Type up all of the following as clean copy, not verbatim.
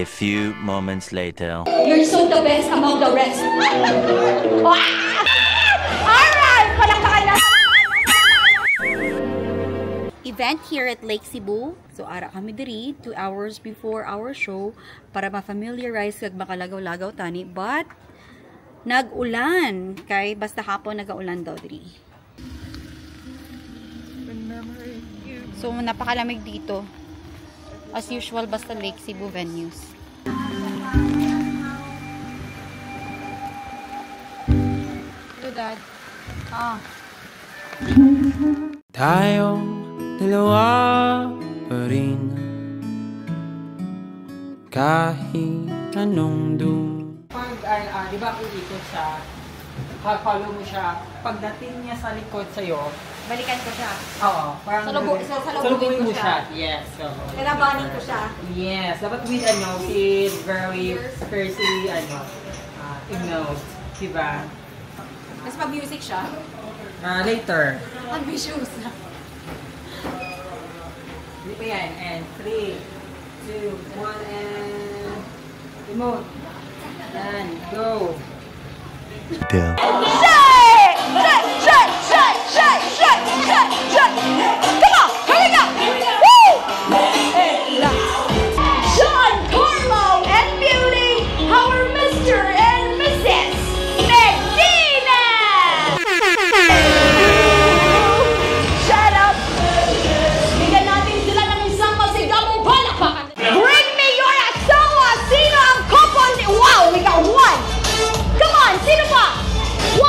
few moments later. You're so the best among the rest. Alright! Palakpakan na! Event here at Lake Cebu. So, ara kami diri 2 hours before our show para ma-familiarize kag makalagaw-lagaw tani. But, nag-ulan. Kay basta hapon nag-ulan daw diri. So, napakalamig dito. As usual, basta Lake Cebu venues. Hello, Dad. Tayong dalawa pa rin kahit anong Pag, di ba ulikot siya, follow mo siya, pagdating niya sa likod sa'yo, Balikan ko siya. oo, parang salubungin mo siya. Yes. So, Kinabanin ko siya. yes, dapat with very firstly, emote, diba? Mas mag-music siya. Later. Ambitious. Di ba yan? And 3, 2, 1, and emote. And go. Bill. Come on, here we go. Woo! John Carlo and Beauty, our Mr. and Mrs. Medina. Shut up. Bigyan natin sila ng isang masigabong palakpakan. Bring me your asawa. Sino ang couple? Wow, we got 1. Come on, sino pa? 1,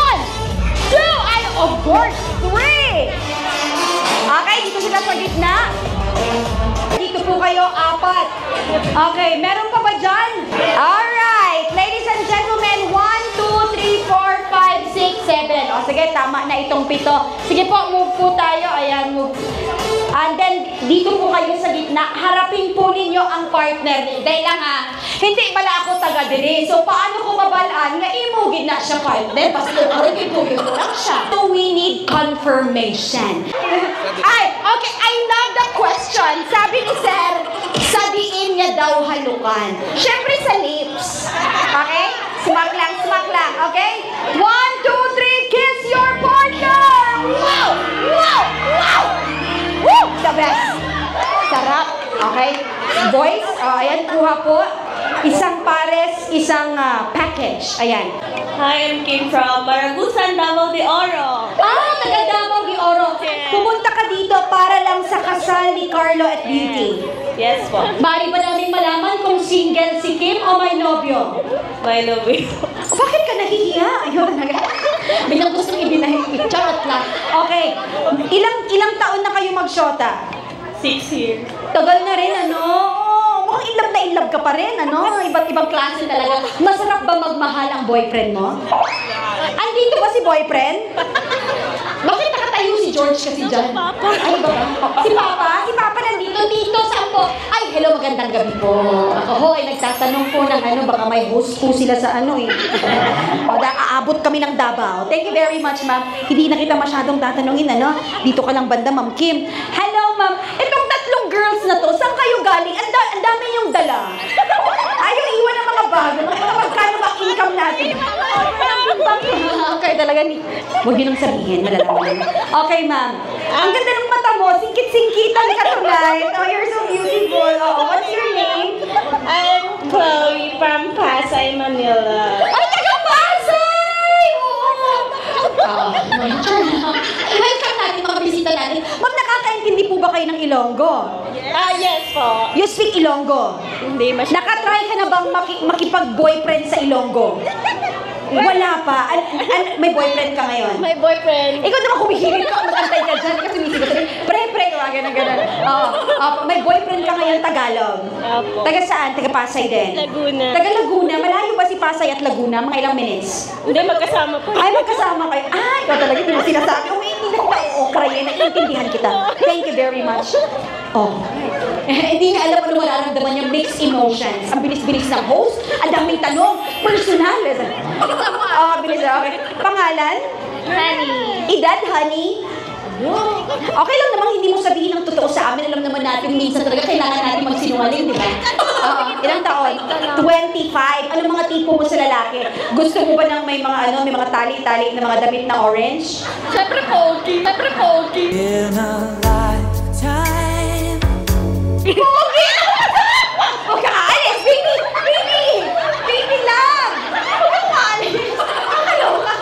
2, and of course, 3. Okay, dito sila sa gitna. Dito po kayo, 4. Okay, meron pa ba dyan? Alright, ladies and gentlemen, 1, 2, 3, 4, 5, 6, 7. O sige, tama na itong 7. Sige po, move po tayo. Ayan, move. And then, dito po kayo sa gitna. Harapin po ninyo ang partner. Dahil lang hindi pala ako taga-dire. So, paano ko mabalaan nga imugid na siya partner? Basta harapin po yun lang siya. So, we need confirmation. Ay, okay, I love the question. Sabi ni Sir, sa diin niya daw halukan. Siyempre sa lips. Okay? Smack lang, okay? 1, 2, 3, kiss your partner! Wow! Wow! Wow! Woo! The best! Sarap. Okay? Boys, ayan, kuha po. Isang pares, isang package. Ayan. Hi, I'm Kim from Maragusan, Davao de Oro. Taga Davao de Oro. Pumunta ka dito para lang sa kasal ni Carlo at Beauty. Yes po. Bari ba namin malaman kung single si Kim o may nobyo? My love you. Bakit ka nahihiya? Ayun talaga. Bilang gusto nang ibinahin. Charot lang. Okay. Ilang taon na kayo magsyota? 6 years. Tagal na rin, ano? Mukhang in love ka pa rin, ano? Iba't ibang klase talaga. Masarap ba magmahal ang boyfriend mo? Andito ba si boyfriend? Bakit nakatayo si George kasi dyan? Ay, ba? Si Papa? Si Papa nandito, dito, saan po? Ay, hello, magandang gabi po. Ako, ay nagtatanong po ng baka may host po sila sa O, aabot kami ng Davao. Thank you very much, ma'am. Hindi na kita masyadong tatanungin, Dito ka lang banda, Ma'am Kim. Hello, ma'am. Itong 3 girls na to, saan kayo galing? Ang dami yung dala. Ayaw iwan ng mga bago. Magkano ba income natin? Okay, talaga ni. Huwag yun ang sabihin. Malalaman. Okay, ma'am. Ang ganda ng mata mo. Singkit-singkitan ka tonight. Oh, you're so beautiful. Oh, what's your name? I'm Chloe from Pasay, Manila. Ay, taga Pasay! Welcome natin, mga bisita natin. Ma'am, nakakaintindi po ba kayo ng Ilonggo? Yes po. You speak Ilonggo? Hindi masyadong. Nakatry ka na bang makipag-boyfriend sa Ilonggo? Wala pa. May boyfriend ka ngayon? My boyfriend. Ikaw naman humihirit ka, magantay ka dyan kasi sumisigaw sabi, pre, gano'n. May boyfriend ka ngayon Tagalog? Opo. Taga saan? Taga Pasay din? Laguna. Taga Laguna. Malayo ba si Pasay at Laguna? Mga ilang minutes? Hindi, magkasama po. Ay, magkasama kayo. Ay, ikaw talaga, hindi mo sinasabi. Hindi na kita uokrayin. Naiintindihan kita. Thank you very much. Hindi nga alam ano mararamdaman yung mixed emotions. Ang bilis-bilis ng host, ang daming tanong, personal. Bilis. Okay. Pangalan? Honey. Edad, honey? Okay lang namang hindi mo sabihin ang totoo sa amin. Alam naman natin, minsan talaga kailangan natin magsinungaling, di ba? Ilang taon? 25. Ano mga tipo mo sa lalaki? Gusto mo ba ng may mga tali-tali na mga damit na orange? Siyempre pogi. Siyempre pogi. In a lifetime. Pogi! Huwag ka aalis! Baby! Baby! Baby lang! Huwag ka aalis! Nakakaloka!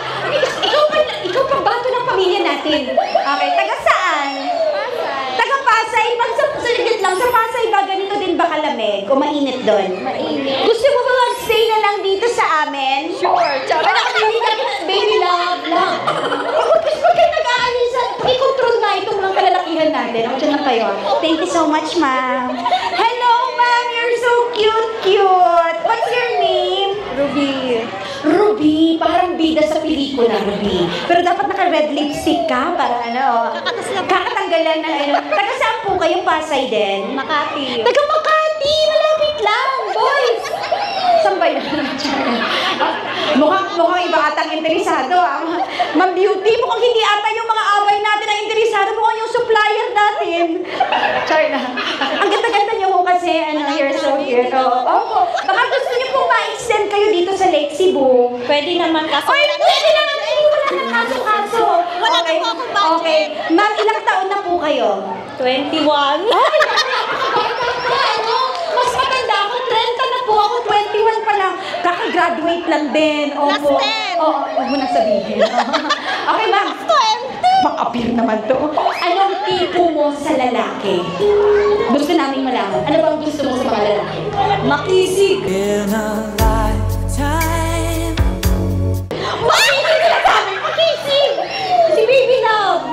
Ikaw pa bato ng pamilya natin. Okay, taga saan? Taga Pasay. Saglit lang, sa Pasay ba ganito din ba kalamig? O mainit doon? Mainit. Gusto mo ba mag-stay na lang dito sa amin? Sure. Tsaka Baby love lang. Huwag kayo nag-aalisan. I-control na itong mga kalalakihan natin. Ako dyan lang kayo. Thank you so much, ma'am. Hello, ma'am. You're so cute. What's your name? Ruby. Ruby. Parang bida sa pelikula, Ruby. Pero dapat naka-red lipstick ka para kakatanggalan na Taga saan po kayo? Pasay din? Makati. Taga Makati. Malapit lang, boys. Saan ba yun? Mukhang iba atang interesado. Ma'am Beauty, mukhang hindi ata yung mga away natin ang interesado. Mukhang yung supplier natin. Sorry na. Ang ganda-ganda niyo po kasi, you're so cute. Opo. Baka gusto niyo pong ma-extend kayo dito sa Lake Cebu. Pwede naman kaso. Ay, pwede naman. Wala nang kaso-kaso. Wala na po akong budget. Okay. Ma'am, ilang taon na po kayo? 21. Ay, mas matanda ako. 30 na po ako. 21 pa lang. Kaka-graduate lang din. Opo. Last 10. Oo, huwag mo nang sabihin. Okay, ma'am. 20. Pang-appear naman to. Anong tipo mo sa lalaki? Gusto namin malaman. Ano bang gusto mo sa mga lalaki? Makisig. In a lifetime. Makisig na sabi! Makisig! Si Baby Love!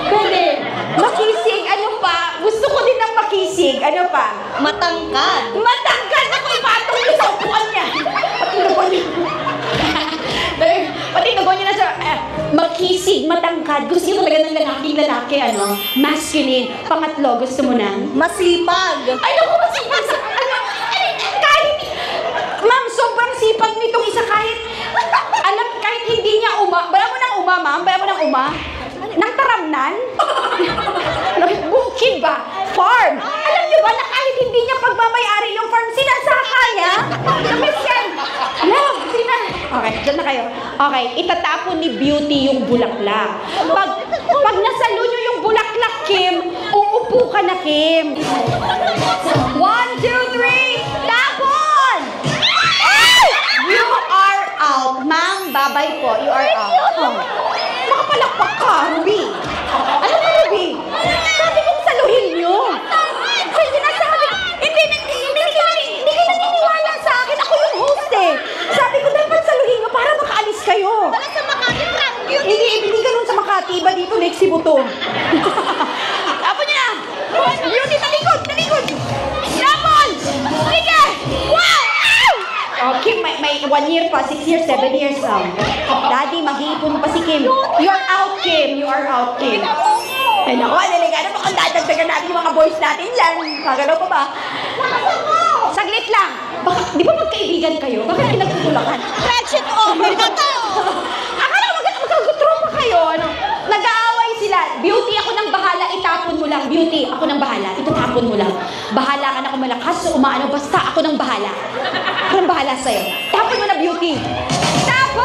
Pwede. Makisig. Ano pa? Gusto ko din ng makisig. Ano pa? Matangkad. Matangkad! Ako ipatong niyo sa upuan niya. Patinugon niyo. Patinugon niyo na sa... makisig, matangkad. Gusto niyo talaga ng lalaki, masculine. Pangatlo, gusto mo na? Masipag. Ay, naku, masipag sa... kahit... Ma'am, sobrang sipag nitong isa kahit... kahit hindi niya bara mo ng ma'am? Bara mo ng Nang taramnan? Bukid ba? Farm? Alam niyo ba na kahit hindi niya pagmamayari yung farm, sinasaka niya? Miss yan! Love, Okay, dyan na kayo. Okay, itatapon ni Beauty yung bulaklak. Pag nasalo niyo yung bulaklak, Kim, uupo ka na, Kim. 1, 2, 3, tapon! Ay! You are out. Ma'am, babay po. You are out. Makapalakpak ka, Ruby. Ano ba, Ruby? Sabi kong saluhin niyo. Kasi sinasabi, hindi ka naniniwala sa akin. Ako yung host eh. Sabi ko dapat saluhin niyo para makaalis kayo. Wala sa Makati, Frank. Hindi ka nun sa Makati. Iba dito, Lake Cebu to. Tapon niyo na. Beauty, talikod. Tapon! Sige! Wow! Oh, Kim, may 1 year pa, 6 years, 7 years now. Daddy, mag-iipon pa si Kim. You are out, Kim. You are out, Kim. Ay, naku, aliligado pa kung dadagdagan natin yung mga boys natin dyan. Magalaw pa ba? Saglit lang. Di ba magkaibigan kayo? Bakit pinagtutulakan? Friendship over na to. Akala magkagutropa kayo. Nag-aaway sila. Beauty, ako nang bahala. Itapon mo lang. Beauty, ako nang bahala. Itatapon mo lang. Bahala ka na kung malakas o umaano. Basta ako nang bahala. Ako nang bahala sa'yo. Tapon mo na, Beauty. Tapon!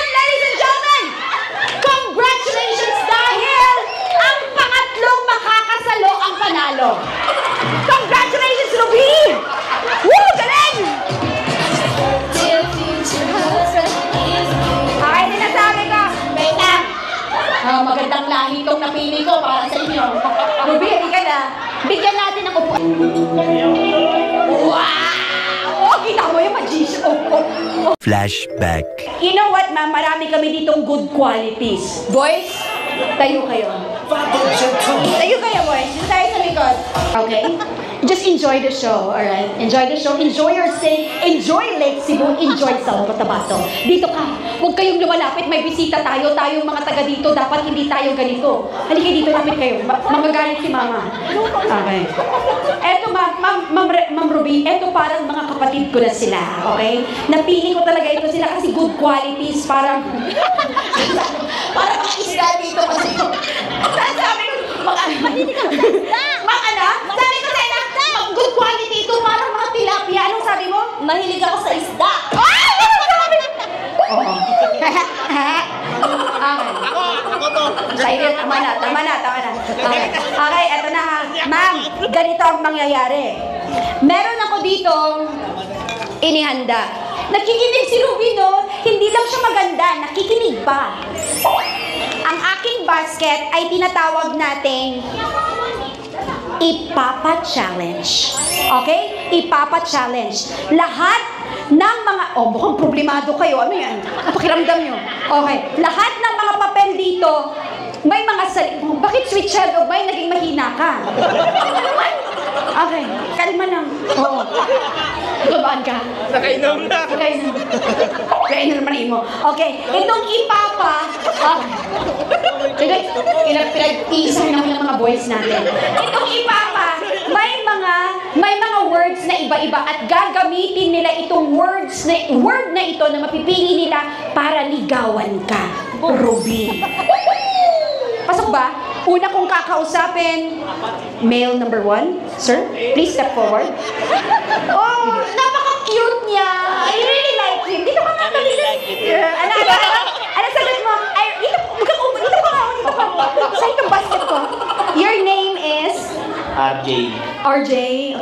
Ladies and gentlemen, congratulations dahil ang pangatlong makakasalo ang panalo. Congratulations, Ruby! Woo! Galing! Okay, sinasabi ko. Wait lang. Magandang lahi itong napili ko para sa inyo. Ruby, hindi ka na. Bigyan natin ng upo. Wow! Oh, kita mo yung magician. Flashback. You know what, ma'am? Marami kami ditong good qualities. Boys, tayo kayo. Tayo kayo, boys. Dito tayo sa likod. Okay? Just enjoy the show, alright? Enjoy the show. Enjoy your stay. Enjoy Lake Cebu. Enjoy Sao Cotabato. Dito ka. Huwag kayong lumalapit. May bisita tayo. Tayong mga taga dito. Dapat hindi tayo ganito. Halika dito. Lapit kayo. Magagalit si mama. Okay. Eto, Ma'am Ruby. Eto parang mga kapatid ko na sila. Okay? Napili ko talaga ito sila kasi good qualities. Parang mga isda dito kasi. Sabi ko, sabi ko sa good quality ito, parang mga Siren, tama na. Okay, eto na ha. Ma'am, ganito ang mangyayari. Meron ako ditong inihanda. Nakikinig si Ruby, no? Hindi lang siya maganda, nakikinig pa. Ang aking basket ay tinatawag nating Ipapa-challenge. Okay? Ipapa-challenge. Lahat ng mga... Oh, mukhang problemado kayo. Ano yan? Pakiramdam nyo. Okay. Lahat ng mga papel dito, may mga bakit sweet child of mine naging mahina ka? Okay. Kalma lang. Oo. Gabaan ka? Nakainom na. Kainom naman mo. Okay. Itong ipapa... Sige, pinag-teaser na ng mga boys natin. Itong ipapa, may mga words na iba-iba at gagamitin nila itong word na ito na mapipili nila para ligawan ka. Ruby. Pasok ba? Una kong kakausapin, male number 1. Sir, please step forward. Oh, napaka-cute niya. I really like him. Dito ka nga. Ano sagot mo? Ay, dito ka. Sa itong basket ko. Your name is? RJ. RJ.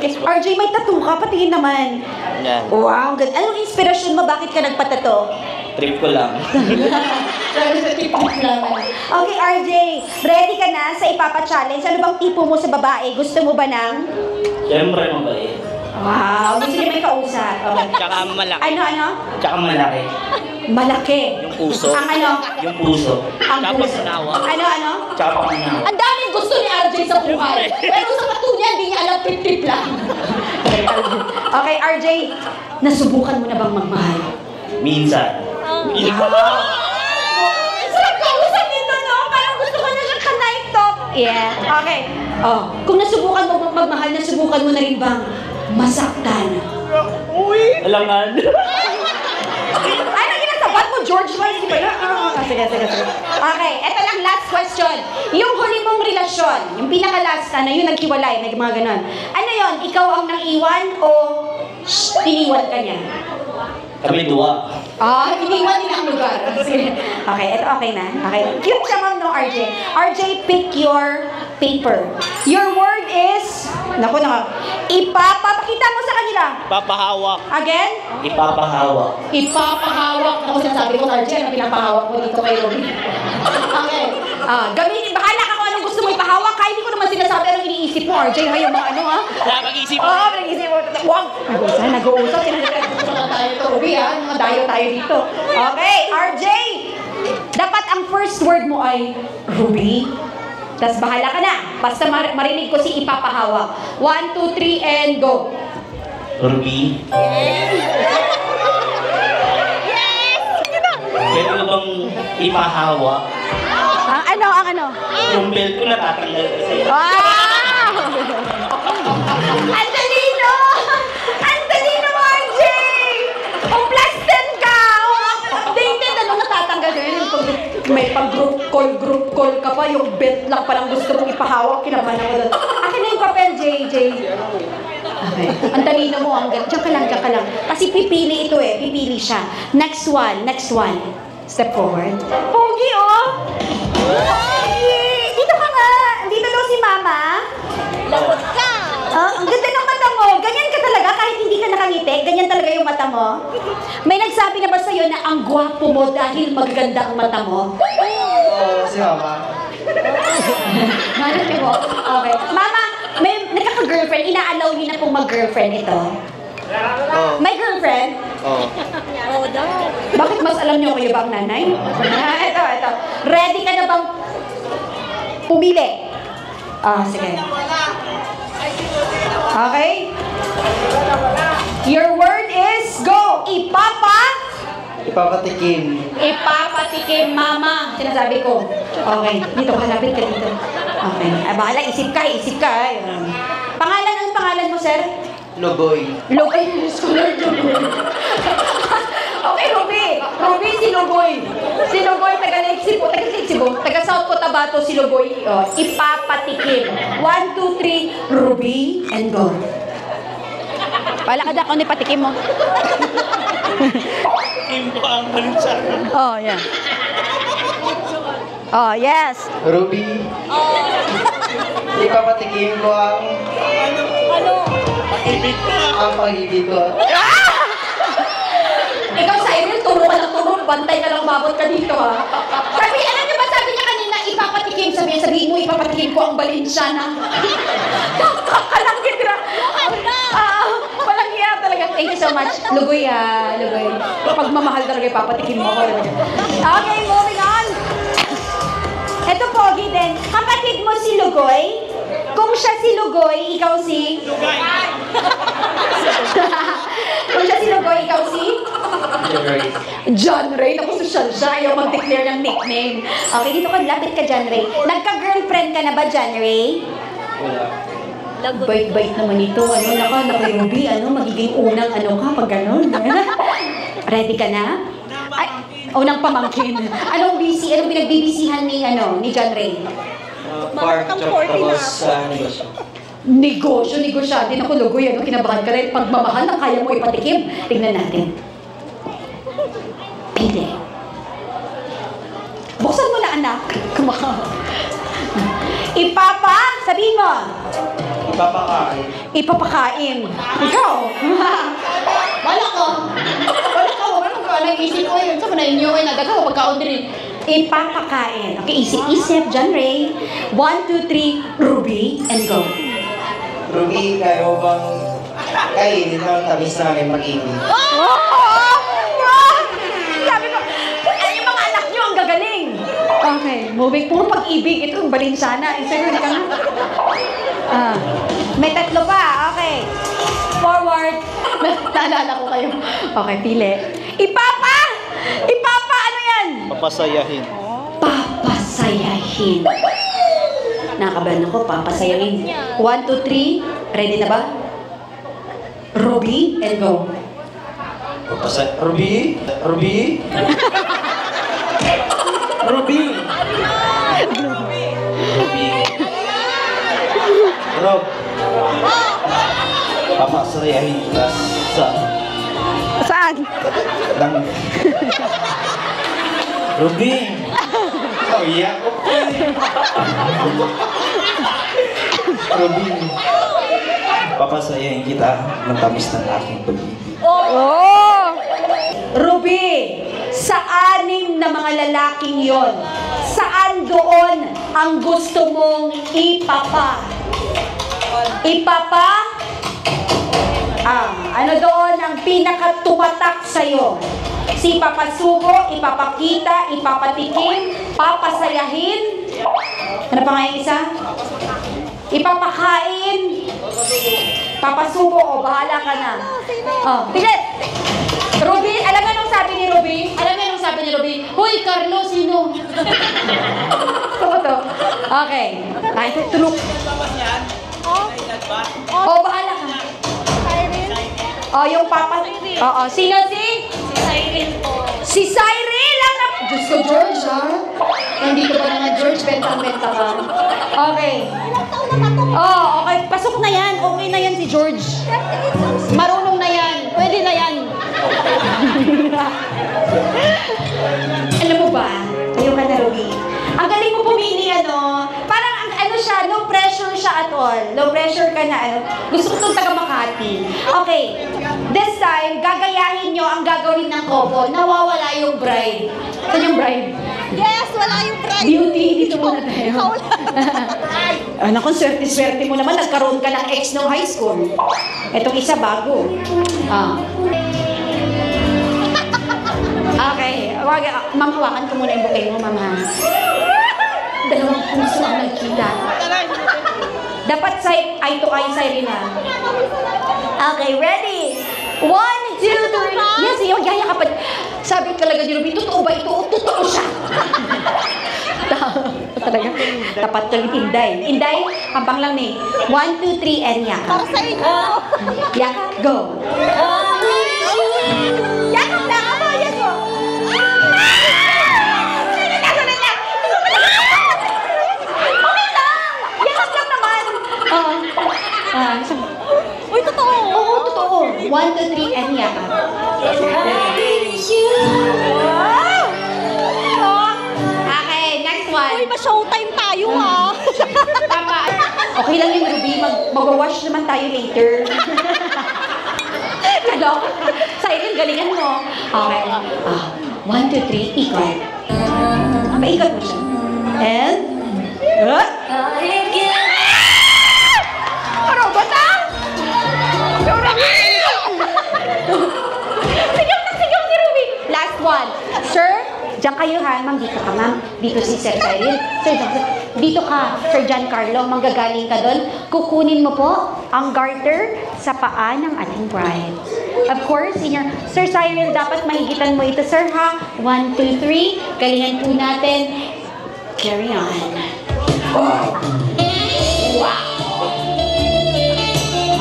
Okay. RJ, may tattoo ka. Patingin naman. Yan. Wow, ganda. Anong inspirasyon mo? Bakit ka nagpatato? Trip ko lang. Okay, RJ. Ready ka na sa ipapa-challenge? Ano bang tipo mo sa babae? Gusto mo ba ng? Siyempre mabait. Wow, gusto niya may kausap. Okay. Tsaka malaki. Ano? Tsaka malaki. Malaki. Yung puso. Ang ano? Yung puso. Ang Tsaka puso. panganawa. Ano? Tsaka panganawa. Ang daming gusto ni RJ sa buhay. Pero sa katunya, hindi niya alam, trip-trip lang. Okay, RJ. Nasubukan mo na bang magmahal? Minsan. Sarap kausap nito, no? Parang gusto ko na siyang ka-night talk. Yeah. Okay. Oh, kung nasubukan mo magmahal, nasubukan mo na rin bang masaktan? Alangan. Ano ginasabat mo, George Wise? Di ba yun? Sige. Okay, eto lang, last question. Yung huli mong relasyon, yung pinaka-last na yung naghiwalay, may mga ganon. Ano yon? Ikaw ang nang-iwan o iniwan ka niya? Kami dua. Iniwan nila ang lugar. Sige. Okay, eto okay na. Okay. Cute siya, ma'am, no, RJ? RJ, pick your paper. Your word is... Naku. Ipapakita mo sa kanila. Ipapahawak. Again? Ipapahawak. Ipapahawak. Ako sinasabi ko, RJ, ano pinapahawak mo dito kay Robby? Okay. Gamitin, bahala ka kung anong gusto mo ipahawak. Kahit hindi ko naman sinasabi anong iniisip mo, RJ. Ha, yung mga ano, ha? Wala mag-isip. Oo, nag-isip mo. Wag! Nag-uusap. Sinasagawa na tayo ito, Robby, ha? Mga dayo tayo dito. Okay, RJ! Dapat ang first word mo ay Ruby. Tapos bahala ka na. Basta marinig ko si ipapahawak. 1, 2, 3, and go. Ruby. Pwede mo bang ipahawak? Ang ano? Yung belt ko natatanggal kasi. Wow! Ang talino! Ang talino mo, RJ! Kung plus 10 ka! Updated, ano natatanggal yun? May pag-group call ka pa, yung belt lang palang gusto mong ipahawak, kinabahan ako doon. Akin na yung papel, JJ. Okay. Ang talino mo, diyan ka lang. Kasi pipili ito pipili siya. Next one. Step forward. Pogi, oh! Dito ka nga! Dito daw si Mama. Lagot ka! Ang ganda ng mata mo. Ganyan ka talaga kahit hindi ka nakangiti. Ganyan talaga yung mata mo. May nagsabi na ba sa'yo na ang gwapo mo dahil maganda ang mata mo? Si Mama. Hanap mo? Okay. Mama, may nagkaka-girlfriend. Ina-allow niyo na pong mag-girlfriend ito. May girlfriend? Oo. Bakit mas alam niyo kayo ba ang nanay? Ito. Ready ka na bang pumili? Sige. Okay? Your word is go! Ipapatikim, Mama. Sinasabi ko. Okay. Dito ka, lapit ka dito. Okay. Bahala, isip ka. Anong pangalan mo, sir? Lugoy. Lugoy. Okay, Ruby, si Lugoy. Si Lugoy, taga South Cotabato, si Lugoy. Ipapatikim. 1, 2, 3, Ruby, and go. Pala ka kung ipatikim mo. Kim ko ang balusan. Yeah. Oh, yes. Ruby. Ipapatikim ko ang pag-ibig ko. Ikaw, Cyril, turo ka lang turo. Bantay ka lang, babot ka dito, ha? Sabi, alam niyo ba, sabi niya kanina, ipapatikim. Sabihin mo, ipapatikim ko ang Balenciana. Kakalangkit na. Walang iya talaga. Thank you so much. Lugoy, ha? Lugoy. Pagmamahal talaga, ipapatikim mo ako. Okay, moving on. Ito, Pogi din. Kapatid mo si Lugoy? Kung siya si Lugoy, ikaw si... Kung siya si Lugoy, ikaw si... John Ray. Naku, social siya. Ayaw mag-declare ng nickname. Okay, dito ka. Lapit ka, John Ray. Nagka-girlfriend ka na ba, John Ray? Wala. Bait-bait naman ito. Naka Ruby, magiging unang ka pag gano'n. Ready ka na? Ay, unang pamangkin. Anong pinagbibisihan ni John Ray? Park, tapos sa negosyo. Negosyante. Naku, Lugoy, kinabahan ka rin. Pagmamahal na kaya mo ipatikim. Tingnan natin. Pili. Buksan mo na, anak. Sabihin mo. Ipapakain. Ipapakain. Ikaw. Wala ka. Nag-isip ko yun. Saan mo na inyo ay nagagawa pagkaon din. Ipapakain. Okay, isip-isip. John Ray. 1, 2, 3. Ruby. And go. Ruby, kaya mo bang kainin ang tamis namin pag-ibig? Sabi ko, yung mga anak nyo ang gagaling. Okay, moving. Puro pag-ibig. Ito yung Balenciana. Isa ka nga. May tatlo pa. Okay. Forward. Naalala ko kayo. Okay, pili. Ipapa! Ano yan? Papasayahin. Papasayahin. Nakabahan ako, papasayahin. 1, 2, 3. Ready na ba? Ruby, and go. Ruby? Ruby? Ruby? Ruby? Rob? Papasayahin kita sa... Saan? Ruby? Oh, iya. Ruby, papasayahin kita ng tamis ng aking pag-ibig. Oh! Ruby, sa 6 na mga lalaking yon, saan doon ang gusto mong ipapa? Ano doon ang pinakatumatak sa'yo? Si ipapasubo, ipapakita, ipapatikim, papasayahin. Ano pa nga yung isa? Ipapakain. Papasubo, bahala ka na. Pilit! Ruby, alam mo anong sabi ni Ruby? Hoy, Carlo, sino? Ito to. Okay. Ito, tulog. Bahala ka. Yung papa. Sino si? Si Cyril po. Si Cyril! Diyos ko, George, ha? Nandito ba na George? Bentang-benta ka. Okay. Okay. Pasok na yan. Okay na yan si George. Marunong na yan. Pwede na yan. Alam mo ba? Ayaw ka na, Ruby. Ang galing mo pumili, parang siya, no pressure siya at all. No pressure ka na, Gusto ko itong taga Makati. Okay. This time, gagayahin nyo ang gagawin ng couple. Nawawala yung bride. Saan yung bride? Yes, wala yung bride. Beauty, dito muna tayo. Naku, swerte-swerte mo naman. Nagkaroon ka ng ex nung high school. Itong isa bago. Okay. Ma'am, hawakan ko muna yung bouquet mo, ma'am, ha? Dalawang puso ang nagkita. Dapat eye to eye sa'yo na. Okay, ready? 1, 2, 3. Yes, yung yaya ka pa. Sabi talaga ni Ruby, totoo ba ito? Totoo siya. Talaga. Tapat ka rin, Inday. Inday, habang lang ni. 1, 2, 3, and yaka. Para sa inyo. Yaka, go. Yakap lang ako, yes mo. Uy, totoo. Oo, totoo. 1, 2, 3, and yaka. Okay, next one. Uy, ma-showtime tayo ha. Tama. Okay lang yung Ruby, mag-wash naman tayo later. Kadok, Cyril, galingan mo. Okay. 1, 2, 3, ikot. Maikot mo siya. And, ano ba ta? Sigaw si Ruby. Last one. Sir, diyan kayo ha. Ma'am, dito ka ma'am. Dito si Sir Cyril. Sir, dito ka. Sir Giancarlo, manggagaling ka doon. Kukunin mo po ang garter sa paa ng ating bride. Of course, Sir Cyril, dapat mahigitan mo ito, sir, ha? 1, 2, 3. Galingan po natin. Carry on. Wow!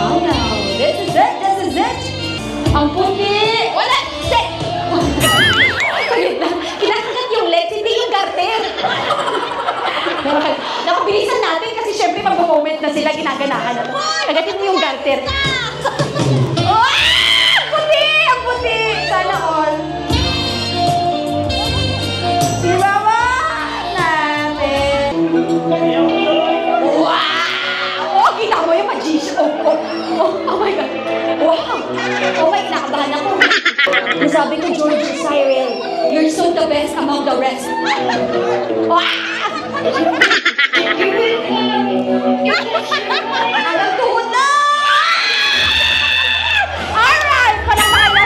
Oh no. This is it. This is it. Ang puti. Wala. Sit. Kinakagat yung legs, hindi yung garter. Nakabilisan natin kasi syempre mag-moment na sila, ginaganahan na. Kagatin mo yung garter. Ang puti! Ang puti! Sana all. Ibawa natin. Wow! Oh, kita mo yung magician. Oh my God. Wow! Oh my, nakabahan ako. Nasabi ko, George Cyril, you're so the best among the rest. Wow! Hanggang tuhod na! Alright! Palakpakan na!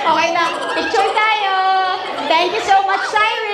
Okay na. Picture tayo! Thank you so much, Cyril!